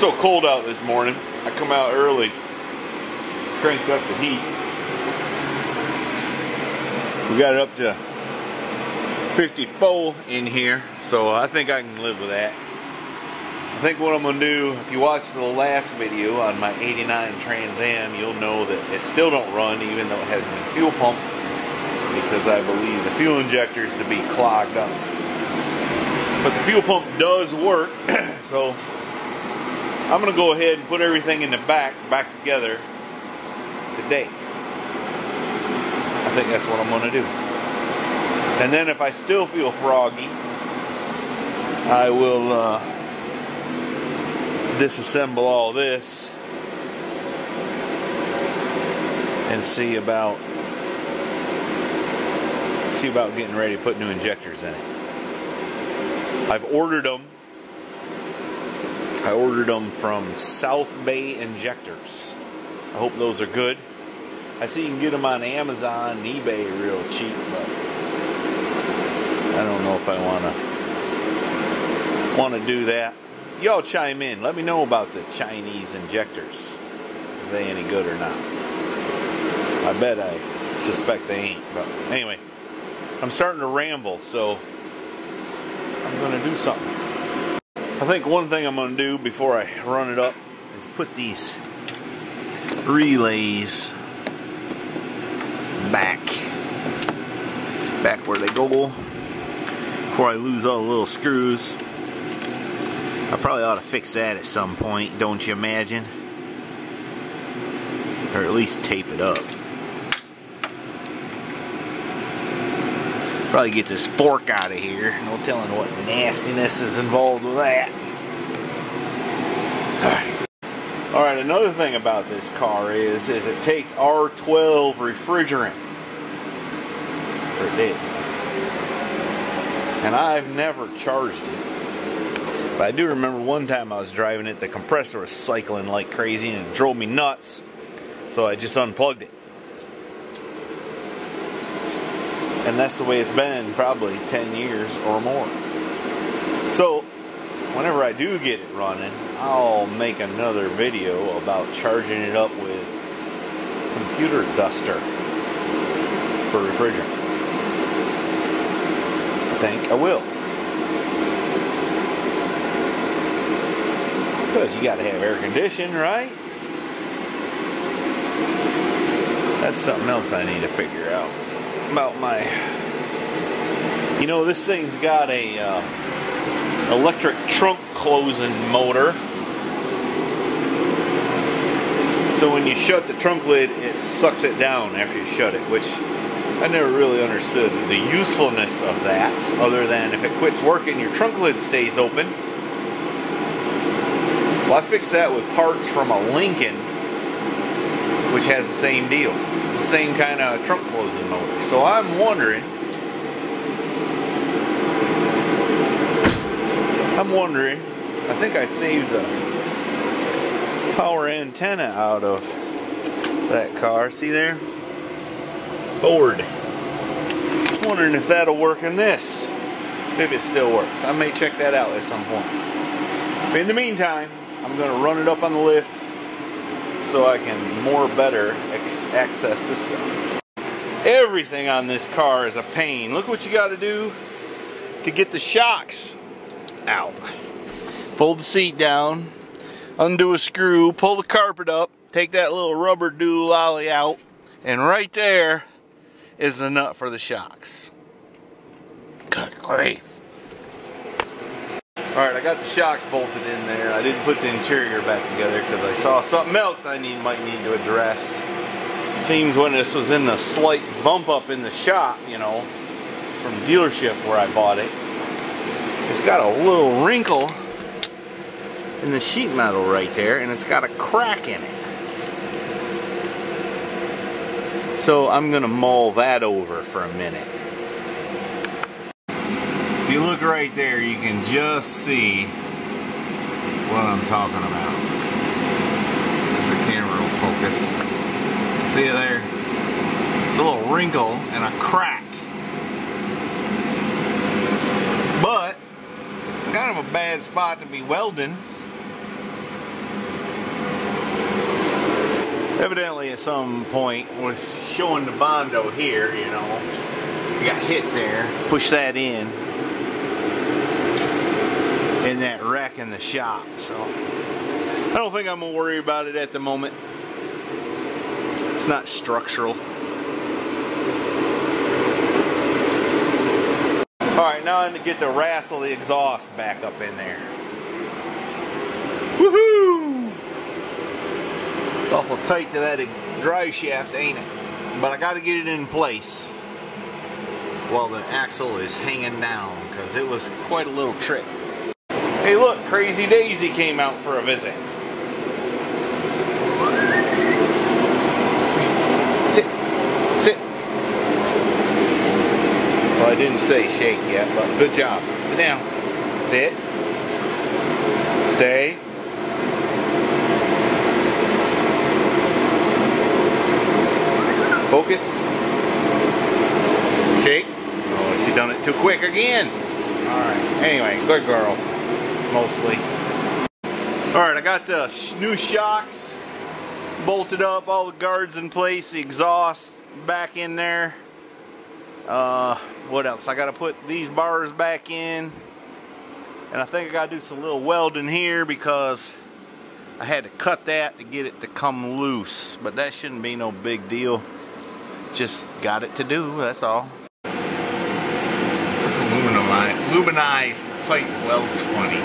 so cold out this morning. I come out early, cranked up the heat. We got it up to 54 in here, so I think I can live with that. I think what I'm going to do, if you watched the last video on my 89 Trans Am, you'll know that it still don't run even though it has a fuel pump, because I believe the fuel injector is to be clogged up. But the fuel pump does work, so I'm going to go ahead and put everything in the back together today. I think that's what I'm going to do. And then if I still feel froggy, I will disassemble all this and see about getting ready to put new injectors in it. I've ordered them. I ordered them from South Bay Injectors. I hope those are good. I see you can get them on Amazon and eBay real cheap, but I don't know if I want to do that. Y'all chime in. Let me know about the Chinese injectors. Are they any good or not? I bet I suspect they ain't. But anyway, I'm starting to ramble, so I'm going to do something. I think one thing I'm going to do before I run it up is put these relays back where they go before I lose all the little screws. I probably ought to fix that at some point, don't you imagine? Or at least tape it up. Probably get this fork out of here. No telling what nastiness is involved with that. Alright, another thing about this car is it takes R12 refrigerant. Or it did. And I've never charged it. But I do remember one time I was driving it, the compressor was cycling like crazy and it drove me nuts. So I just unplugged it. And that's the way it's been probably 10 years or more. So, whenever I do get it running, I'll make another video about charging it up with computer duster for refrigerant. I think I will. Because you gotta have air conditioning, right? That's something else I need to figure out. About my, you know, this thing's got a electric trunk closing motor, so when you shut the trunk lid it sucks it down after you shut it, which I never really understood the usefulness of that, other than if it quits working your trunk lid stays open. Well, I fixed that with parts from a Lincoln, which has the same deal. It's the same kind of trunk closing motor. So I'm wondering, I think I saved the power antenna out of that car. See there? Board. I'm wondering if that'll work in this. If it still works. I may check that out at some point. But in the meantime, I'm going to run it up on the lift so I can better access this stuff. Everything on this car is a pain. Look what you got to do to get the shocks out. Fold the seat down, undo a screw, pull the carpet up, take that little rubber doolally out, and right there is the nut for the shocks. Good grief. Alright, I got the shocks bolted in there. I didn't put the interior back together because I saw something else I might need to address. It seems when this was in the slight bump up in the shop, you know, from the dealership where I bought it, it's got a little wrinkle in the sheet metal right there, and it's got a crack in it. So I'm going to mull that over for a minute. If you look right there, you can just see what I'm talking about. As the camera will focus. See it there? It's a little wrinkle and a crack. But kind of a bad spot to be welding. at some point was showing the Bondo here, you know. You got hit there. Push that in that wreck in the shop. So I don't think I'm gonna worry about it at the moment. It's not structural. Alright, now I'm going to get the wrestle the exhaust back up in there. Woohoo! It's awful tight to that drive shaft, ain't it? But I got to get it in place while the axle is hanging down, because it was quite a little trick. Hey look, Crazy Daisy came out for a visit. Sit. Sit. Well, I didn't say shake yet, but good job. Sit down. Sit. Stay. Focus. Shake. Oh, she done it too quick again. Alright. Anyway, good girl. Mostly. Alright, I got the new shocks bolted up, all the guards in place, the exhaust back in there. What else? I got to put these bars back in, and I think I got to do some little welding here because I had to cut that to get it to come loose, but that shouldn't be no big deal. Just got it to do, that's all. This aluminized plate welds funny.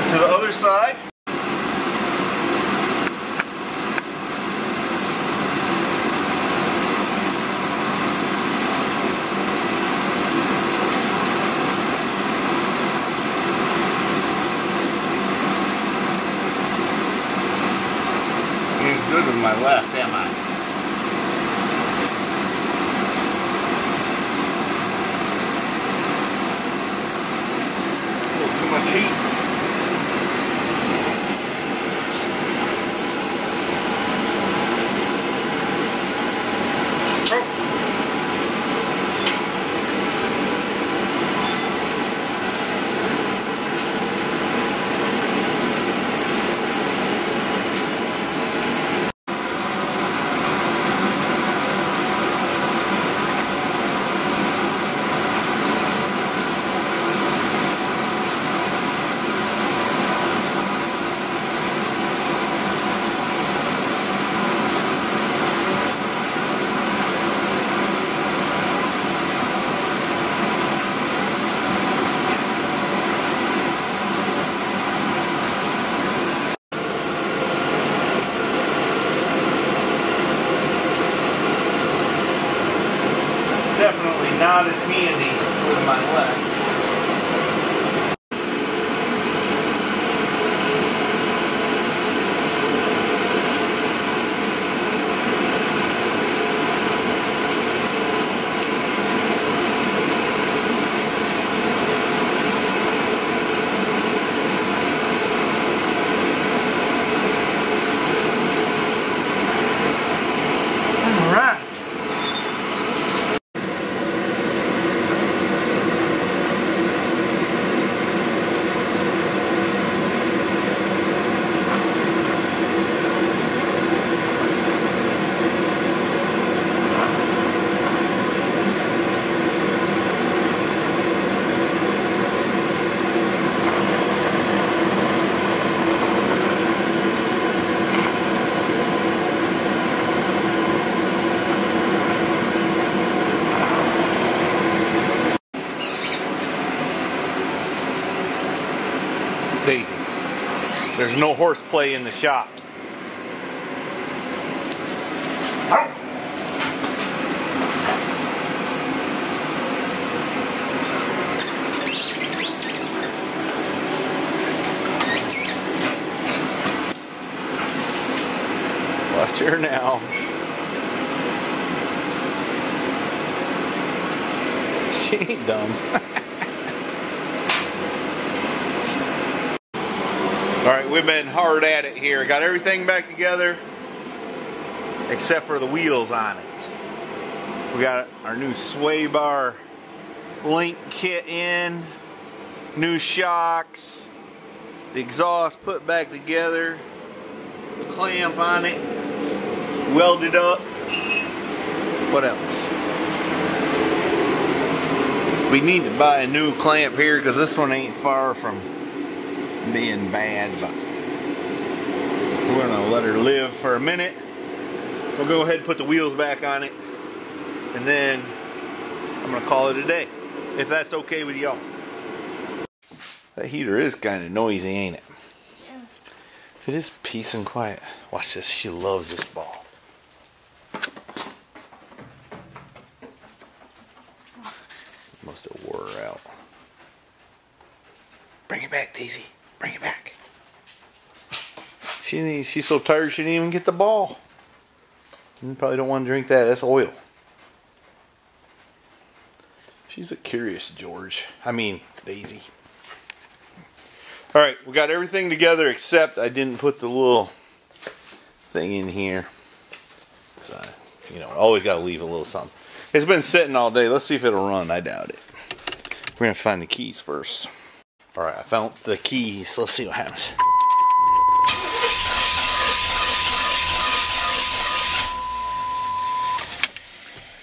To the other side. Ain't good with my left, am I? A little too much heat. Definitely not as handy with my left. Daisy. There's no horseplay in the shop. Sure now. She ain't dumb. Alright, we've been hard at it here. Got everything back together except for the wheels on it. We got our new sway bar link kit in, new shocks, the exhaust put back together, the clamp on it, welded up. What else? We need to buy a new clamp here because this one ain't far from being bad, but we're gonna let her live for a minute. We'll go ahead and put the wheels back on it, and then I'm gonna call it a day, if that's okay with y'all. That heater is kind of noisy, ain't it? Yeah. It is peace and quiet. Watch this. She loves this ball. Must have wore her out. Bring it back, Daisy. Bring it back. She's so tired she didn't even get the ball. You probably don't want to drink that. That's oil. She's a curious George. I mean, Daisy. Alright, we got everything together except I didn't put the little thing in here. So, you know, always got to leave a little something. It's been sitting all day. Let's see if it'll run. I doubt it. We're going to find the keys first. Alright, I found the keys. Let's see what happens.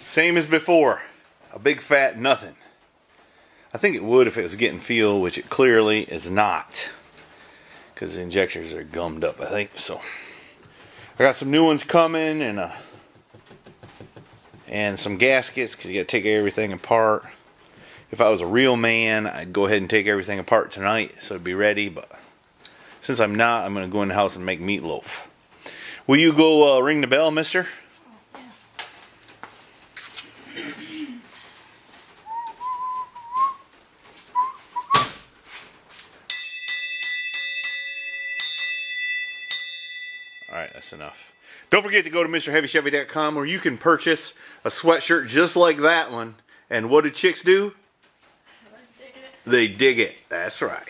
Same as before. A big fat nothing. I think it would if it was getting fuel, which it clearly is not. Because the injectors are gummed up, I think. So I got some new ones coming and some gaskets because you got to take everything apart. If I was a real man, I'd go ahead and take everything apart tonight so it'd be ready. But since I'm not, I'm going to go in the house and make meatloaf. Will you go ring the bell, mister? Alright, that's enough. Don't forget to go to MrHeavyChevy.com where you can purchase a sweatshirt just like that one. And what do chicks do? They dig it. That's right.